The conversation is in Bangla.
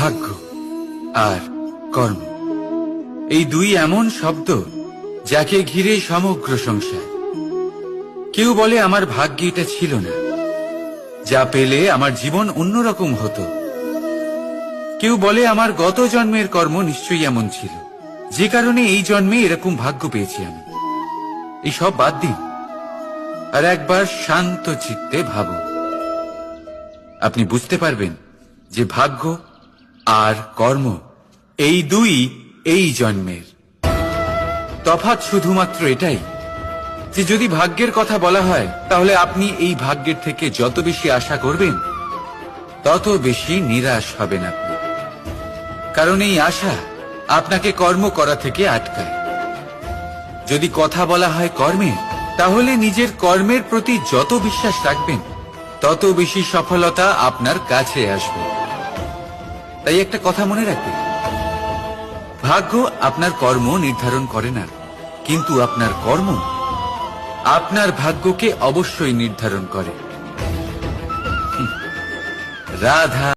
ভাগ্য আর কর্ম, এই দুই এমন শব্দ যাকে ঘিরে সমগ্র সংসার। কেউ বলে আমার ভাগ্যে এটা ছিল না, যা পেলে আমার জীবন অন্যরকম হতো। কেউ বলে আমার গত জন্মের কর্ম নিশ্চয়ই এমন ছিল, যে কারণে এই জন্মে এরকম ভাগ্য পেয়েছি আমি। এই সব বাদ দিন আর একবার শান্ত চিত্তে ভাবুন। আপনি বুঝতে পারবেন যে ভাগ্য আর কর্ম এই দুই এই জন্মের। তফাৎ শুধুমাত্র এটাই যে যদি ভাগ্যের কথা বলা হয়, তাহলে আপনি এই ভাগ্যের থেকে যত বেশি আশা করবেন তত বেশি নিরাশ হবেন আপনি। কারণ এই আশা আপনাকে কর্ম করা থেকে আটকায়। যদি কথা বলা হয় কর্মের, তাহলে নিজের কর্মের প্রতি যত বিশ্বাস রাখবেন তত বেশি সফলতা আপনার কাছে আসবে। তাই একটা কথা মনে রাখবেন, ভাগ্য আপনার কর্ম নির্ধারণ করে না, কিন্তু আপনার কর্ম আপনার ভাগ্যকে অবশ্যই নির্ধারণ করে। রাধা